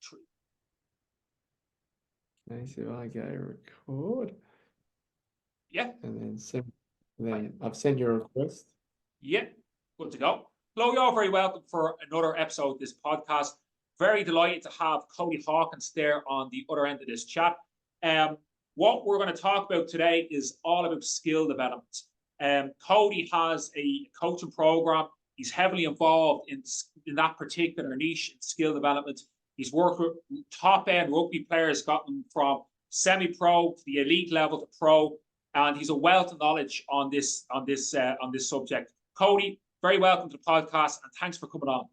3. Okay, so I go record. Yeah. And then I've sent you a request. Yeah, good to go. Hello, you're all very welcome for another episode of this podcast. Very delighted to have Kodie Hawkins there on the other end of this chat. What we're going to talk about today is all about skill development. Kodie has a coaching program. He's heavily involved in that particular niche in skill development. He's worked with top-end rugby players, got them from semi-pro to the elite level to pro, and he's a wealth of knowledge on this subject. Kodie, very welcome to the podcast, and thanks for coming on.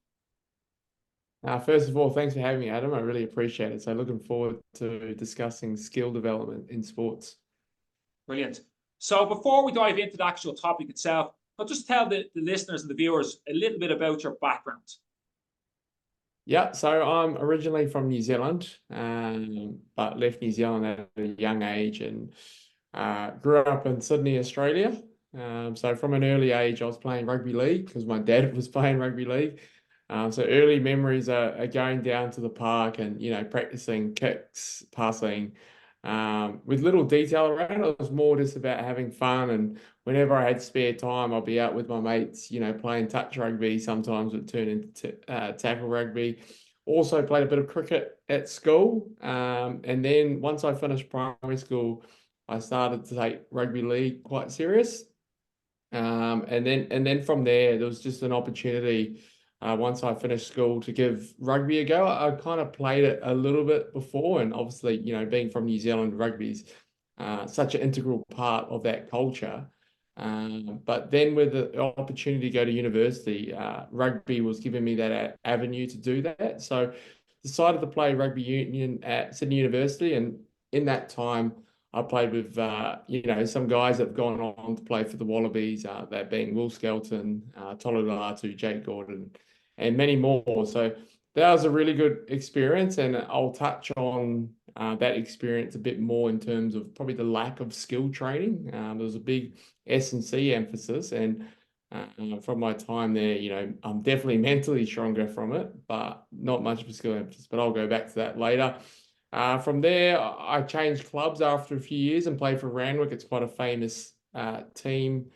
First of all, thanks for having me, Adam. I really appreciate it. So looking forward to discussing skill development in sports. Brilliant. So before we dive into the actual topic itself, I'll just tell the listeners and the viewers a little bit about your background. Yeah, so I'm originally from New Zealand, but left New Zealand at a young age and grew up in Sydney, Australia. So from an early age, I was playing rugby league because my dad was playing rugby league. So early memories are going down to the park and, practicing kicks, passing, with little detail around it. It was more just about having fun. And whenever I had spare time, I'll be out with my mates, playing touch rugby. Sometimes it turned into tackle rugby. Also played a bit of cricket at school. And then once I finished primary school, I started to take rugby league quite serious. And then from there was just an opportunity once I finished school to give rugby a go. I kind of played it a little bit before, and obviously, being from New Zealand, rugby's such an integral part of that culture. But then with the opportunity to go to university, rugby was giving me that avenue to do that. So decided to play rugby union at Sydney University, and in that time, I played with, some guys that have gone on to play for the Wallabies, that being Will Skelton, Tolu Latu, Jake Gordon, and many more. So that was a really good experience, and I'll touch on that experience a bit more in terms of probably the lack of skill training. There was a big S&C emphasis, and from my time there, I'm definitely mentally stronger from it, but not much of a skill emphasis. But I'll go back to that later. From there, I changed clubs after a few years and played for Randwick. It's quite a famous team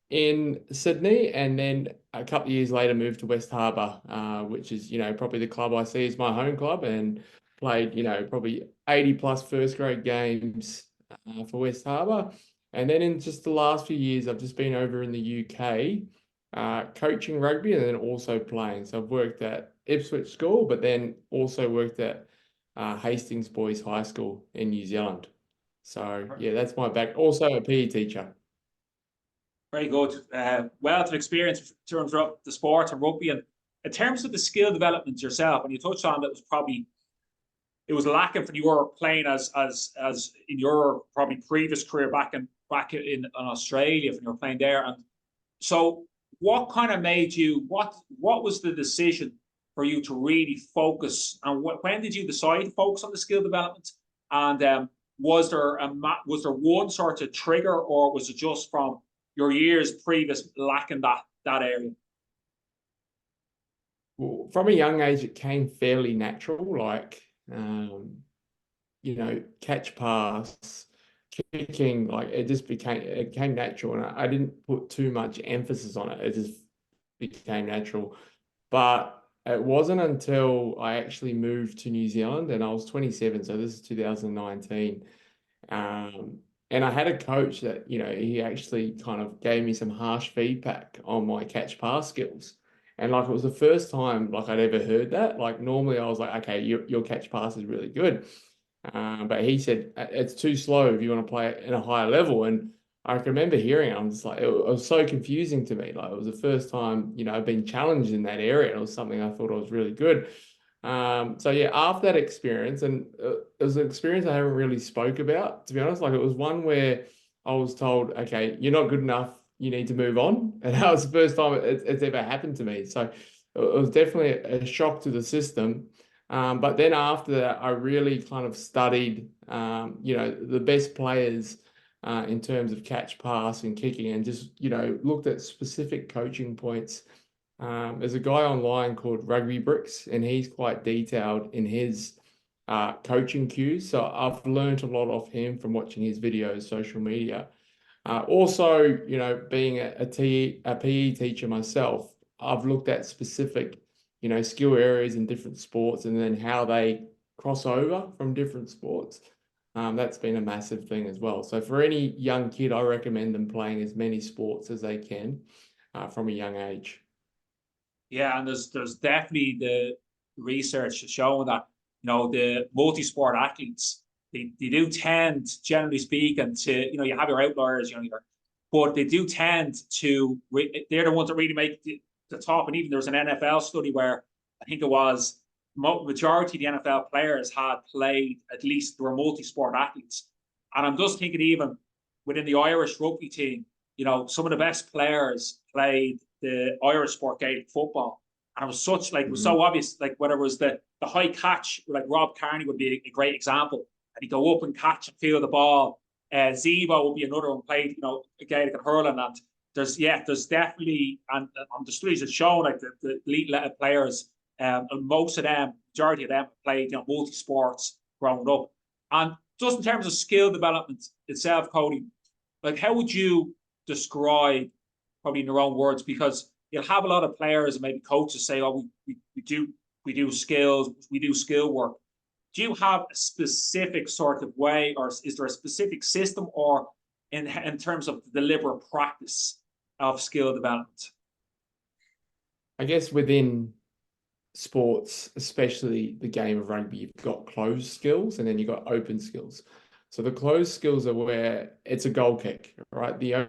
in Sydney. And then a couple of years later, moved to West Harbour, which is, probably the club I see as my home club, and played, probably 80 plus first grade games for West Harbour. And then in just the last few years, I've just been over in the UK coaching rugby and then also playing. So I've worked at Ipswich School, but then also worked at Hastings Boys High School in New Zealand. So yeah, that's my back. Also a PE teacher. Very good. Wealth of experience in terms of the sport and rugby, and in terms of the skill development yourself, and you touched on that it was lacking when you were playing as in your probably previous career back in Australia when you were playing there. And so what kind of made you, what was the decision for you to really focus, and when did you decide to focus on the skill development? And was there one sort of trigger, or was it just from your years previous lacking that area? Well, from a young age, it came fairly natural, like, catch pass, kicking, like it came natural, and I didn't put too much emphasis on it. It just became natural. But it wasn't until I actually moved to New Zealand, and I was 27, so this is 2019. And I had a coach that, he actually kind of gave me some harsh feedback on my catch pass skills. And like, it was the first time like I'd ever heard that. Like normally I was like, okay, your catch pass is really good. But he said, it's too slow if you want to play it in a higher level. And I can remember hearing it. I'm just like, it was so confusing to me. Like it was the first time, I've been challenged in that area. It was something I thought I was really good. So yeah, after that experience, and it was an experience I haven't really spoke about, to be honest. Like it was one where I was told, okay, you're not good enough, you need to move on. And that was the first time it's ever happened to me. So it was definitely a shock to the system. But then after that, I really kind of studied, the best players in terms of catch, pass, and kicking, and just, looked at specific coaching points. There's a guy online called Rugby Bricks, and he's quite detailed in his coaching cues. So I've learned a lot of him from watching his videos, social media. Also, you know, being a PE teacher myself, I've looked at specific, you know, skill areas in different sports and then how they cross over from different sports. That's been a massive thing as well. So for any young kid, I recommend them playing as many sports as they can from a young age. Yeah, and there's definitely the research showing that, you know, the multi-sport athletes, they do tend, generally speaking, to, you know, you have your outliers, you know, but they do tend to, they're the ones that really make the top. And even there's an NFL study where I think it was majority of the NFL players had played, at least they were multi-sport athletes. And I'm just thinking, even within the Irish rugby team, you know, some of the best players played the Irish sport, Gaelic football. And it was such, like, it was so obvious, like, whether it was the high catch, like Rob Kearney would be a great example. And he'd go up and catch and feel the ball. Zebo would be another one, played, you know, Gaelic and hurling. And there's definitely, and on the studies it's shown, like, the elite players, and most of them, majority of them played, you know, multi sports growing up. And just in terms of skill development itself, Kodie, like, how would you describe, probably in your own words, because you'll have a lot of players and maybe coaches say, "Oh, we do skills, we do skill work." Do you have a specific sort of way, or is there a specific system, or in terms of the deliberate practice of skill development? I guess within sports, especially the game of rugby, you've got closed skills and then you've got open skills. So the closed skills are where it's a goal kick, right? There's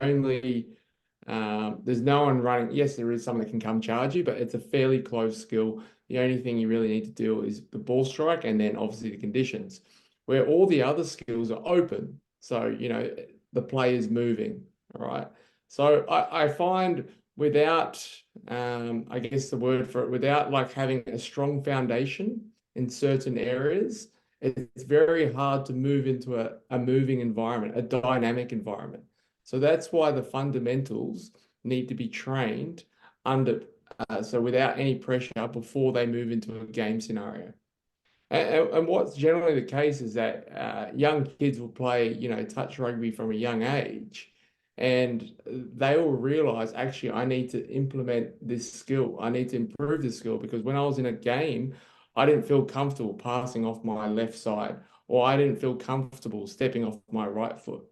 no one running. Yes, there is someone that can come charge you, but it's a fairly closed skill. The only thing you really need to do is the ball strike and then obviously the conditions, where all the other skills are open. So, you know, the play is moving, all right? So I find without, I guess the word for it, without like having a strong foundation in certain areas, it's very hard to move into a moving environment, a dynamic environment. So that's why the fundamentals need to be trained under, so without any pressure before they move into a game scenario. And what's generally the case is that young kids will play, you know, touch rugby from a young age, and they will realize, actually, I need to implement this skill. I need to improve this skill because when I was in a game, I didn't feel comfortable passing off my left side, or I didn't feel comfortable stepping off my right foot.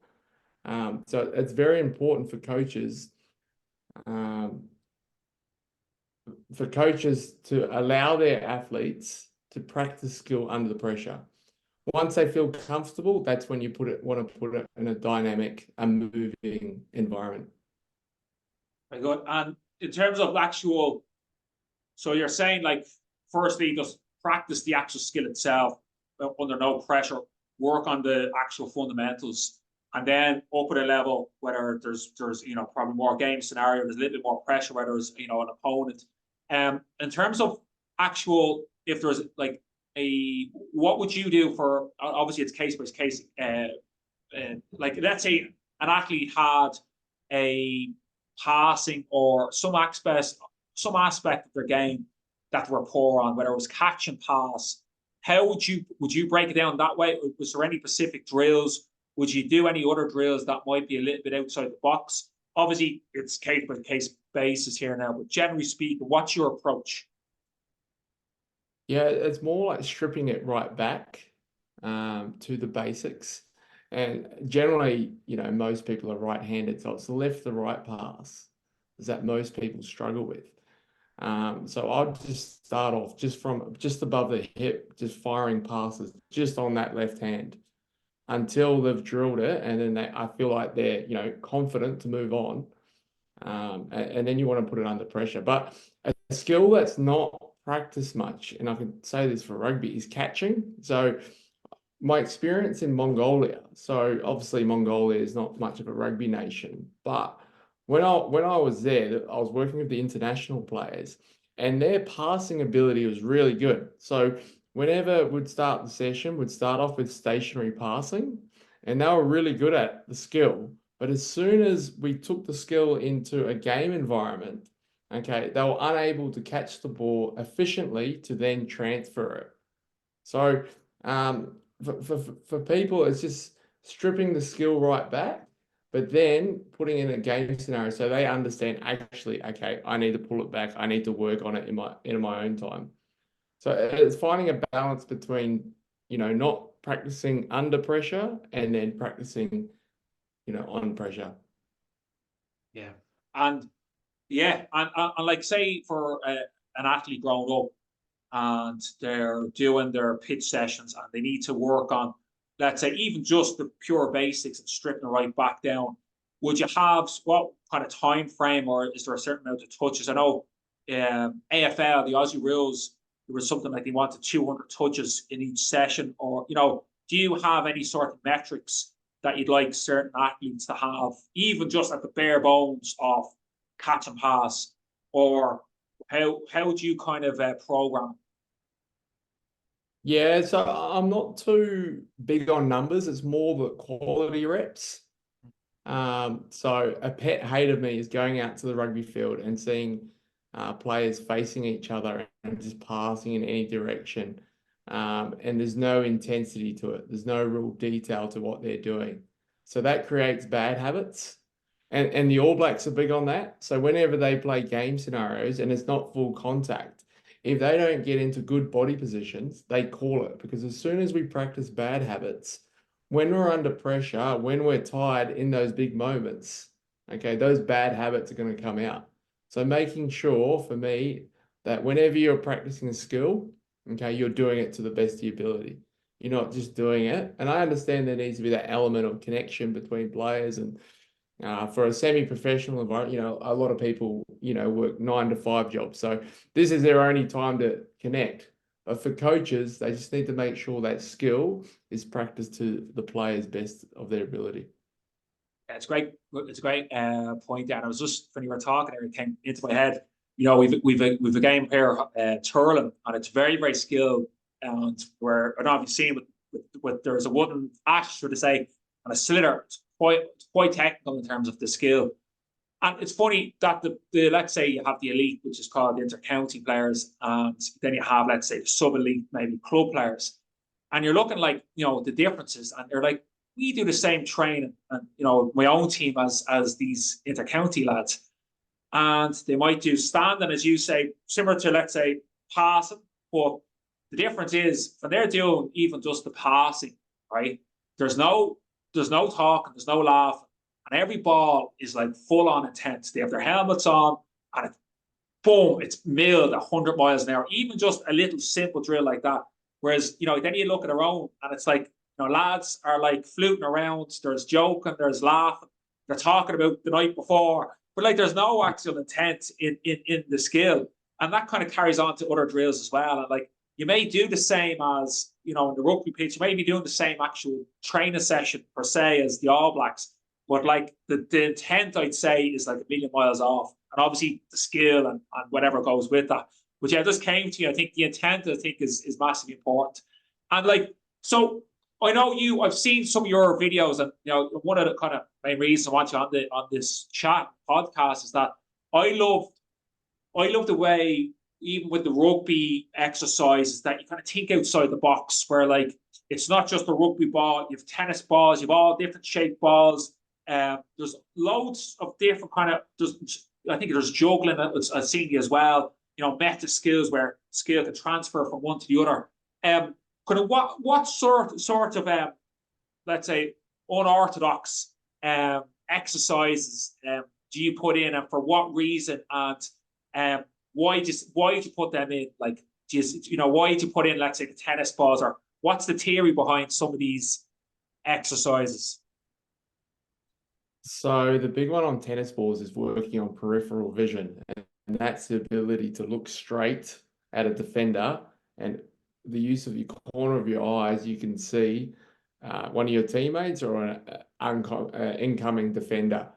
So it's very important um, for coaches to allow their athletes to practice skill under the pressure. Once they feel comfortable, that's when you want to put it in a dynamic, a moving environment. Very good. And in terms of actual, so you're saying, like, firstly, just practice the actual skill itself under no pressure, work on the actual fundamentals, and then up at a level, whether there's you know, probably more game scenario, there's a little bit more pressure, whether there's, you know, an opponent. In terms of actual, if there's like what would you do for, obviously it's case by case, like, let's say an athlete had a passing or some aspect of their game that they were poor on, whether it was catch and pass. How would you break it down that way? Was there any specific drills? Would you do any other drills that might be a little bit outside the box? Obviously, it's case by case basis here now, but generally speaking, what's your approach? Yeah, it's more like stripping it right back to the basics. And generally, you know, most people are right-handed, so it's the left to right pass is that most people struggle with. So I'll just start off just from just above the hip, just firing passes just on that left hand until they've drilled it, and then I feel like they're, you know, confident to move on. And then you want to put it under pressure. But a skill that's not practiced much, and I can say this for rugby, is catching. So my experience in Mongolia, so obviously Mongolia is not much of a rugby nation, but when I was there, I was working with the international players, and their passing ability was really good. So whenever we'd start the session, we'd start off with stationary passing, and they were really good at the skill. But as soon as we took the skill into a game environment, okay, they were unable to catch the ball efficiently to then transfer it. So For people, it's just stripping the skill right back, but then putting in a game scenario so they understand actually, okay, I need to pull it back. I need to work on it in my own time. So it's finding a balance between, not practicing under pressure and then practicing, on pressure. Yeah. And yeah, and like say for an athlete growing up and they're doing their pitch sessions and they need to work on, let's say, even just the pure basics of stripping it right back down, would you have what kind of time frame, or is there a certain amount of touches? I know AFL, the Aussie rules, there was something like they wanted 200 touches in each session, or, do you have any sort of metrics that you'd like certain athletes to have, even just at the bare bones of catch and pass, or how do you kind of program? Yeah, so I'm not too big on numbers. It's more the quality reps. So a pet hate of me is going out to the rugby field and seeing players facing each other and just passing in any direction. And there's no intensity to it. There's no real detail to what they're doing. So that creates bad habits. And the All Blacks are big on that. So whenever they play game scenarios and it's not full contact, if they don't get into good body positions, they call it. Because as soon as we practice bad habits, when we're under pressure, when we're tired in those big moments, okay, those bad habits are going to come out. So making sure for me that whenever you're practicing a skill, okay, you're doing it to the best of your ability. You're not just doing it. And I understand there needs to be that element of connection between players. And for a semi-professional environment, a lot of people, work 9 to 5 jobs. So this is their only time to connect. But for coaches, they just need to make sure that skill is practiced to the player's best of their ability. Yeah, it's great. It's a great point, Dan. I was just, when you were talking, it came into my head. We've a game here, Turling, and it's very, very skilled. And where I don't know if you've seen with there's a wooden ash, so to say, and a sliotar. It's quite technical in terms of the skill. And it's funny that the let's say you have the elite, which is called the inter-county players, and then you have, let's say, the sub-elite, maybe club players. And you're looking like, the differences, and they're like, we do the same training, and my own team as these inter-county lads. And they might do standing, as you say, similar to, let's say, passing. But the difference is when they're doing even just the passing, right? There's no talking, there's no laughing. And every ball is like full on intense. They have their helmets on, and boom, it's milled 100 miles an hour. Even just a little simple drill like that. Whereas, then you look at their own, and it's like, lads are like fluting around. There's joking, there's laughing. They're talking about the night before, but like there's no actual intent in the skill, and that kind of carries on to other drills as well. And like you may do the same as in the rugby pitch, you may be doing the same actual training session per se as the All Blacks, but like the intent, I'd say, is like a million miles off. And obviously the skill and whatever goes with that. But yeah, this came to you. I think the intent, is massively important. And like, so I know I've seen some of your videos, and one of the kind of main reasons I want you on this chat podcast is that I love the way, even with the rugby exercises, that you kind of think outside the box, where like it's not just a rugby ball, you have tennis balls, you have all different shaped balls. There's loads of different kind of, I think there's juggling I've seen you as well, meta skills where skill can transfer from one to the other. Kind of what sort of let's say unorthodox exercises do you put in, and for what reason, and why did you put them in? Like, why did you put in, let's say, the tennis balls, or what's the theory behind some of these exercises? So the big one on tennis balls is working on peripheral vision, and that's the ability to look straight at a defender, and the use of your corner of your eyes, you can see one of your teammates or an incoming defender.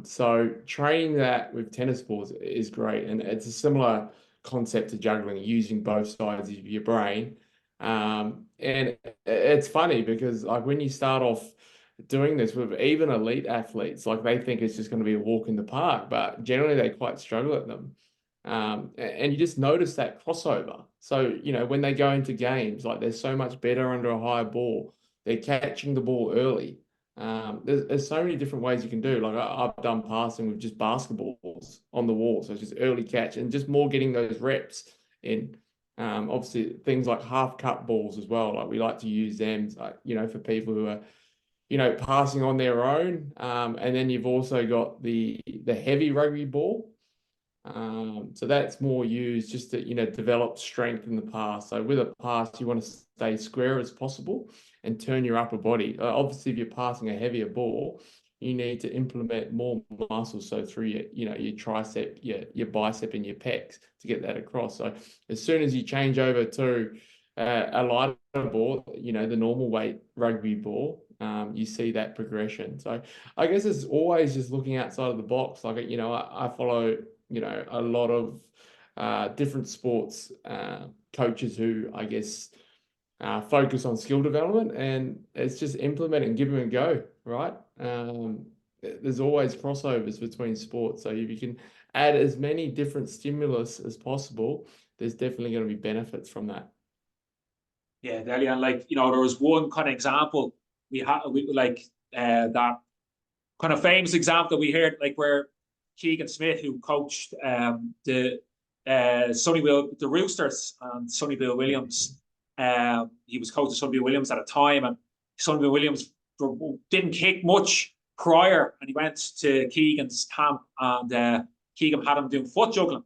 So training that with tennis balls is great, and it's a similar concept to juggling, using both sides of your brain. And it's funny because like when you start off doing this with even elite athletes, like they think it's just going to be a walk in the park, but generally they quite struggle at them. And you just notice that crossover. So, you know, when they go into games, like they're so much better under a high ball. They're catching the ball early. There's so many different ways you can do. Like I've done passing with just basketballs on the wall. So it's just early catch and just more getting those reps in. Obviously things like half cut balls as well. Like we like to use them, like, you know, for people who are, you know, passing on their own. And then you've also got the heavy rugby ball. So that's more used just to, you know, develop strength in the pass. So with a pass, you want to stay square as possible and turn your upper body. Obviously, if you're passing a heavier ball, you need to implement more muscle. So through your, you know, your tricep, your bicep and your pecs to get that across. So as soon as you change over to a lighter ball, you know, the normal weight rugby ball, you see that progression. So I guess it's always just looking outside of the box. Like, you know, I follow, you know, a lot of different sports coaches who, I guess, focus on skill development, and it's just implement and give them a go, right? There's always crossovers between sports. So if you can add as many different stimulus as possible, there's definitely going to be benefits from that. Yeah, Delia, and like, you know, there was one kind of example we like that kind of famous example that we heard, like where Keegan Smith, who coached the the Roosters and Sonny Bill Williams, he was coaching Sonny Bill Williams at a time, and Sonny Bill Williams didn't kick much prior, and he went to Keegan's camp, and Keegan had him doing foot juggling,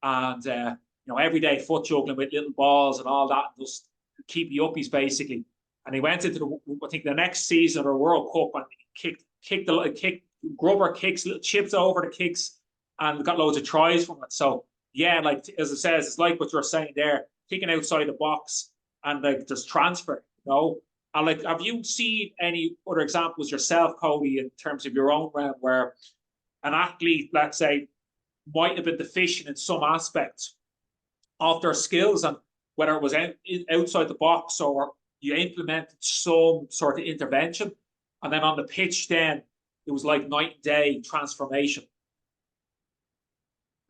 and you know, everyday foot juggling with little balls and all that, just keep you uppies basically. And he went into the, I think the next season of the World Cup, and kicked grubber kicks, little chips over the kicks, and got loads of tries from it. So yeah, like as it says, it's like what you're saying there, kicking outside the box and like just transfer, you know. And like, have you seen any other examples yourself, Kodie, in terms of your own realm, where an athlete, let's say, might have been deficient in some aspects of their skills, and whether it was outside the box or you implemented some sort of intervention, and then on the pitch, then it was like night and day transformation?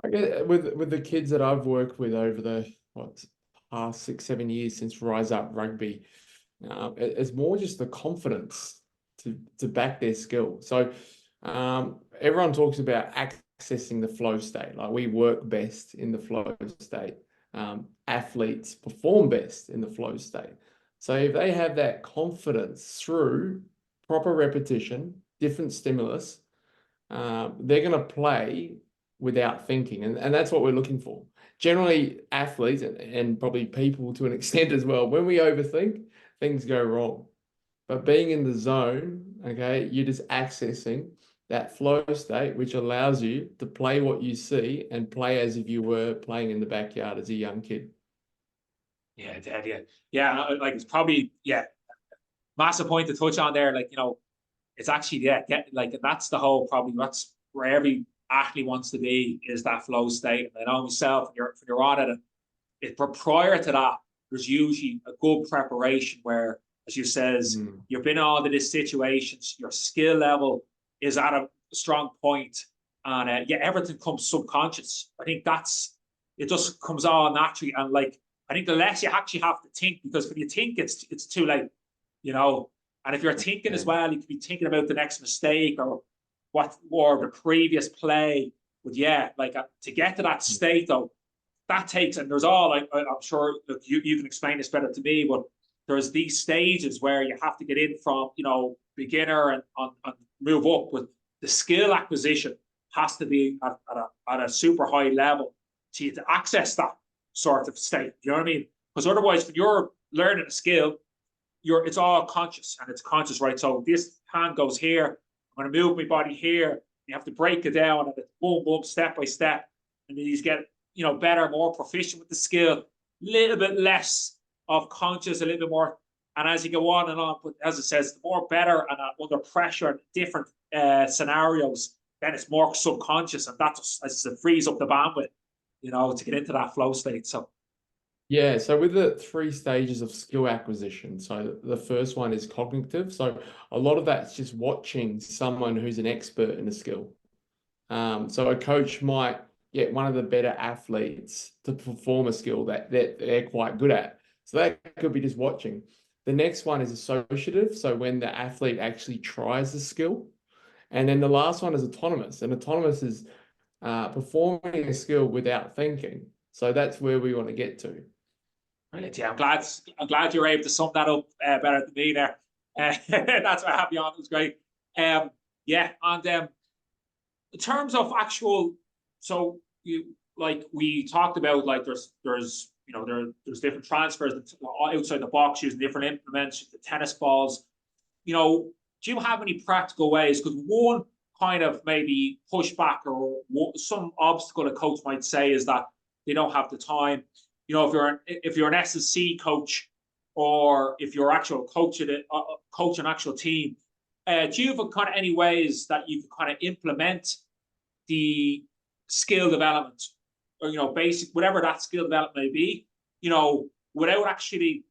I guess with the kids that I've worked with over the past 6-7 years since Rise Up Rugby, it's more just the confidence to back their skill. So everyone talks about accessing the flow state. Like we work best in the flow state. Athletes perform best in the flow state. So if they have that confidence through proper repetition, different stimulus, they're going to play without thinking. And that's what we're looking for. Generally, athletes and probably people to an extent as well, when we overthink, things go wrong. But being in the zone, okay, you're just accessing that flow state, which allows you to play what you see and play as if you were playing in the backyard as a young kid. Yeah, Dad, yeah, like it's probably, yeah, massive point to touch on there. Like, you know, it's actually, yeah, like that's the whole, probably that's where every athlete wants to be, is that flow state. And I know myself, when you're on it, but prior to that, there's usually a good preparation where, as you says, you've been in all of these situations, your skill level is at a strong point, and yeah, everything comes subconscious. I think it just comes all naturally, and like I think the less you actually have to think, because if you think, it's too late, you know. And if you're thinking as well, you could be thinking about the next mistake or the previous play. But yeah, like to get to that state though, that takes, and there's all, I'm sure, look, you can explain this better to me, but there's these stages where you have to get in from, you know, beginner and move up, but the skill acquisition has to be at a super high level to access that sort of state. You know what I mean? Because otherwise, when you're learning a skill, it's all conscious, and it's conscious, right? So this hand goes here, I'm going to move my body here. You have to break it down, and it's boom, boom, step by step, and then you get, you know, better, more proficient with the skill, a little bit less of conscious, a little bit more. And as you go on and on, but as it says, the more better and under pressure and different scenarios, then it's more subconscious, and that's as it frees up the bandwidth, you know, to get into that flow state. So yeah, so with the 3 stages of skill acquisition, so the first one is cognitive. So a lot of that's just watching someone who's an expert in a skill. So a coach might, get one of the better athletes to perform a skill that they're quite good at. So that could be just watching. The next one is associative. So when the athlete actually tries the skill. And then the last one is autonomous. And autonomous is performing a skill without thinking. So that's where we want to get to. Brilliant. Yeah, I'm glad you were able to sum that up better than me there. That's why I have you on. It was great. Yeah, and in terms of actual, so we talked about, like, there's there's different transfers outside the box using different implements, the tennis balls. Do you have any practical ways? Because one kind of maybe pushback or some obstacle a coach might say is that they don't have the time. If you're an S&C coach, or if you're actual coach an actual team, do you have kind of any ways that you can kind of implement the skill development, or basic, whatever that skill development may be, without actually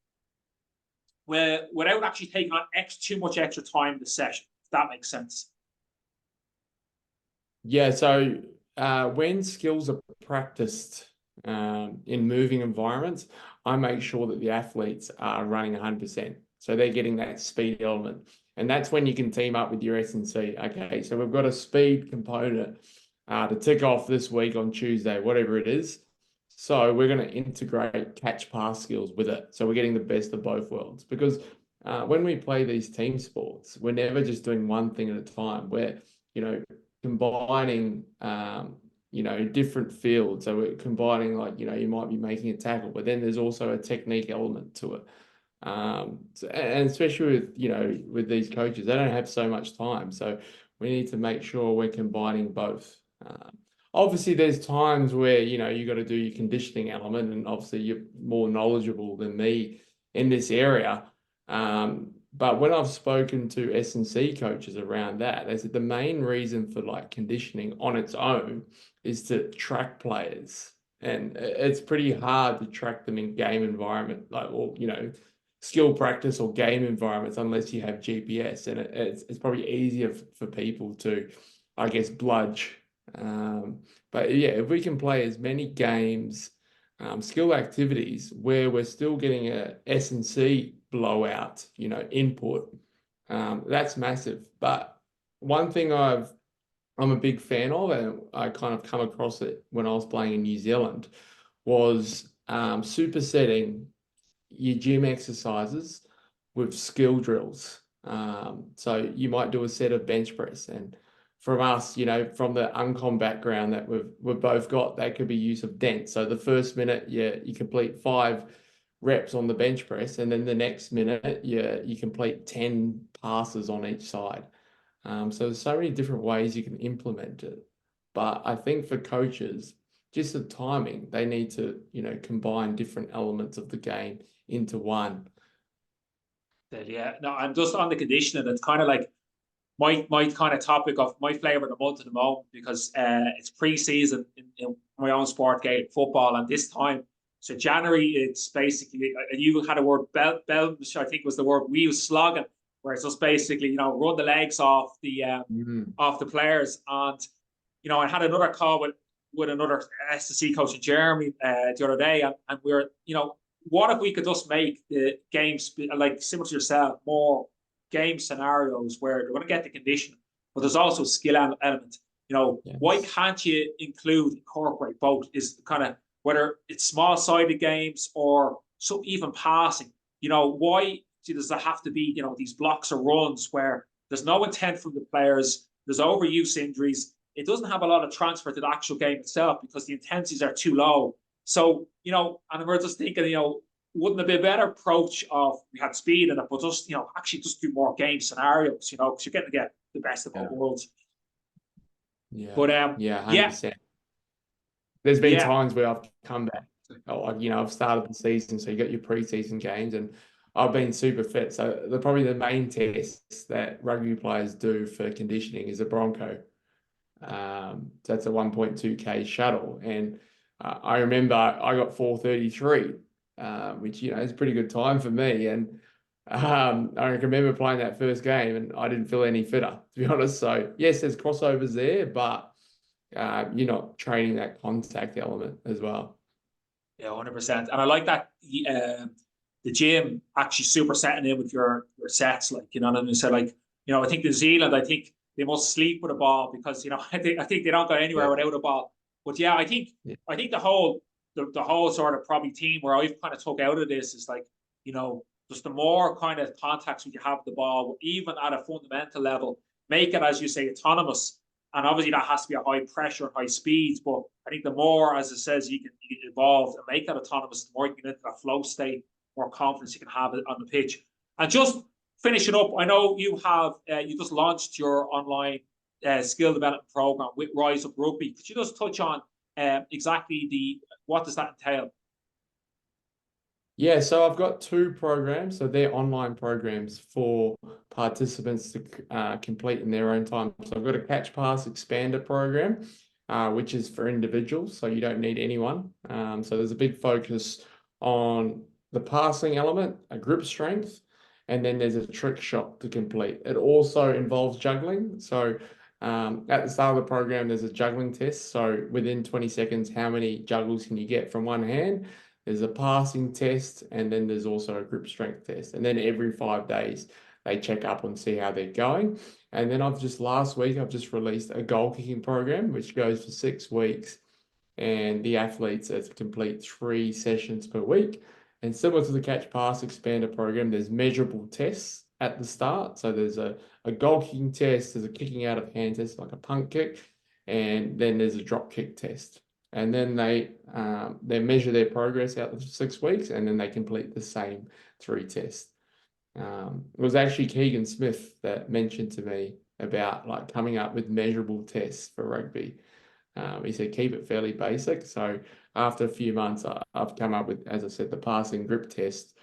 taking on too much extra time in the session, if that makes sense? Yeah, so when skills are practiced in moving environments, I make sure that the athletes are running 100%. So they're getting that speed element. And that's when you can team up with your S&C. Okay, so we've got a speed component to tick off this week on Tuesday, whatever it is. So we're going to integrate catch pass skills with it. So we're getting the best of both worlds. Because when we play these team sports, we're never just doing one thing at a time. We're, combining different fields. So we're combining, like, you might be making a tackle, but then there's also a technique element to it. And especially with these coaches, they don't have so much time. So we need to make sure we're combining both. Obviously, there's times where, you got to do your conditioning element, and obviously you're more knowledgeable than me in this area. But when I've spoken to S&C coaches around that, they said the main reason for, like, conditioning on its own is to track players. And it's pretty hard to track them in game environment, or skill practice or game environments, unless you have GPS. And it's probably easier for people to, I guess, bludge. But yeah, if we can play as many games, skill activities where we're still getting a S&C blowout, input, that's massive. But one thing I'm a big fan of, and I kind of come across it when I was playing in New Zealand, was supersetting your gym exercises with skill drills. So you might do a set of bench press, and from us, from the uncom background that we've both got, that could be use of dent. So the first minute, you complete 5 reps on the bench press, and then the next minute, you complete 10 passes on each side. So there's so many different ways you can implement it. But I think for coaches, just the timing, they need to, combine different elements of the game into one. Yeah, no, I'm just on the conditioning. It's kind of like my kind of topic of my flavor of the month at the moment, because it's pre-season in my own sport, Gaelic football, and this time, so January, it's basically, you had a word, which I think was the word we use, slogging, where it's just basically, run the legs off the players. And I had another call with another S&C coach in Germany the other day, and we were, what if we could just make the games, like similar to yourself, more game scenarios where they're going to get the condition, but there's also skill element. Yes. Why can't you incorporate both? Is kind of, whether it's small-sided games or even passing. Why does there have to be these blocks or runs where there's no intent from the players, there's overuse injuries, it doesn't have a lot of transfer to the actual game itself because the intensities are too low. So and we're just thinking, wouldn't it be a better approach of, we had speed in it, but just, actually just do more game scenarios, because you're getting to get the best of both worlds. Yeah. But yeah, 100%. There's been times where I've come back, I've started the season, so you got your pre-season games, and I've been super fit. So probably the main tests that rugby players do for conditioning is a Bronco. That's a 1.2K shuttle, and I remember I got 4:33, which is a pretty good time for me. And I remember playing that first game, and I didn't feel any fitter, to be honest. So yes, there's crossovers there, but you're not training that contact element as well. Yeah, 100%. And I like that the gym actually supersetting in with your sets, like, you know what I mean? So like, you know, I think New Zealand, I think they must sleep with a ball because, you know, I think they don't go anywhere without a ball. But yeah, I think the whole sort of probably team where I've kind of took out of this is like, you know, just the more kind of contacts you have with the ball, even at a fundamental level, make it, as you say, autonomous. And obviously that has to be a high pressure, high speeds. But I think the more, as it says, you can evolve and make that autonomous, the more you can get into that flow state, more confidence you can have on the pitch. And just finishing up, I know you have you just launched your online skill development program with Rise Up Rugby. Could you just touch on exactly what does that entail? Yeah, so I've got two programs. So they're online programs for participants to complete in their own time. So I've got a Catch Pass Expander program, which is for individuals. So you don't need anyone. So there's a big focus on the passing element, a grip strength, and then there's a trick shot to complete. It also involves juggling. So at the start of the program, there's a juggling test. So within 20 seconds, how many juggles can you get from one hand? There's a passing test, and then there's also a grip strength test. And then every 5 days, they check up and see how they're going. And then last week, I've just released a goal kicking program, which goes for 6 weeks. And the athletes have to complete 3 sessions per week. And similar to the Catch Pass Expander program, there's measurable tests at the start. So there's a goal kicking test, there's a kicking out of hand test, like a punt kick, and then there's a drop kick test. And then they measure their progress out of 6 weeks, and then they complete the same 3 tests. It was actually Keegan Smith that mentioned to me about like coming up with measurable tests for rugby. He said keep it fairly basic. So after a few months, I've come up with, as I said, the passing grip test,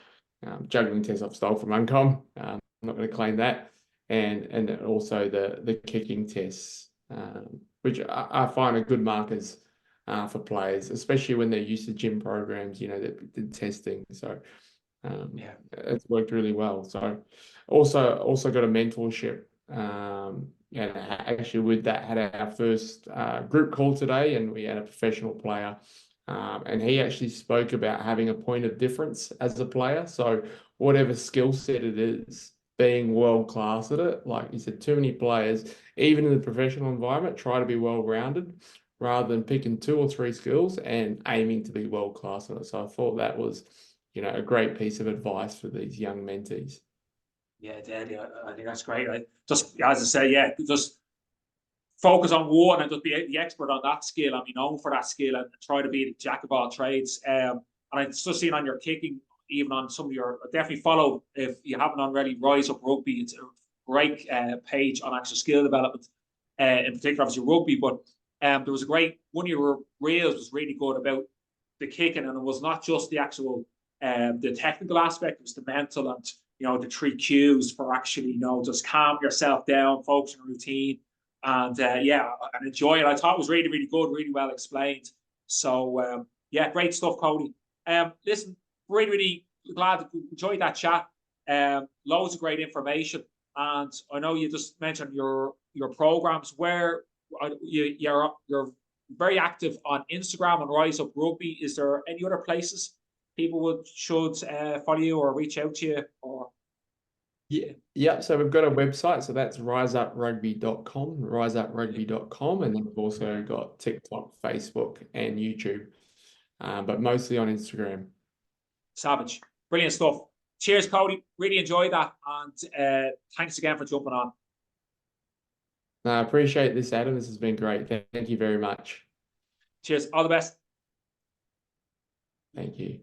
juggling test I've stole from Uncom. I'm not going to claim that, and also the kicking tests, which I find are good markers for players, especially when they're used to gym programs, you know, the testing. So it's worked really well. So also got a mentorship. And actually with that had our first group call today, and we had a professional player. And he actually spoke about having a point of difference as a player. So whatever skill set it is, being world class at it. Like you said, too many players, even in the professional environment, try to be well-rounded rather than picking 2 or 3 skills and aiming to be world class at it. So I thought that was, you know, a great piece of advice for these young mentees. Yeah, Daddy, I think that's great. Just as I say, yeah, just focus on one and just be the expert on that skill and be known for that skill and try to be the jack of all trades. And I just seen on your kicking, even on some of your, definitely follow if you haven't already, Rise Up Rugby. It's a great page on actual skill development, in particular, obviously rugby. But there was a great one of your reels was really good about the kicking, and it was not just the actual the technical aspect; it was the mental and, you know, the 3 cues for actually, you know, just calm yourself down, focus on routine, and and enjoy it. I thought it was really, really good, really well explained. So yeah, great stuff, Kodie. Listen, really, really glad to enjoy that chat. Loads of great information, and I know you just mentioned your programs where you're very active on Instagram and Rise Up Rugby. Is there any other places people should follow you or reach out to you? Or yeah. So we've got a website, so that's riseuprugby.com, riseuprugby.com, and then we've also got TikTok, Facebook, and YouTube, but mostly on Instagram. Savage, brilliant stuff. Cheers, Kodie. Really enjoyed that, and thanks again for jumping on. I appreciate this, Adam. This has been great. Thank you very much. Cheers. All the best. Thank you.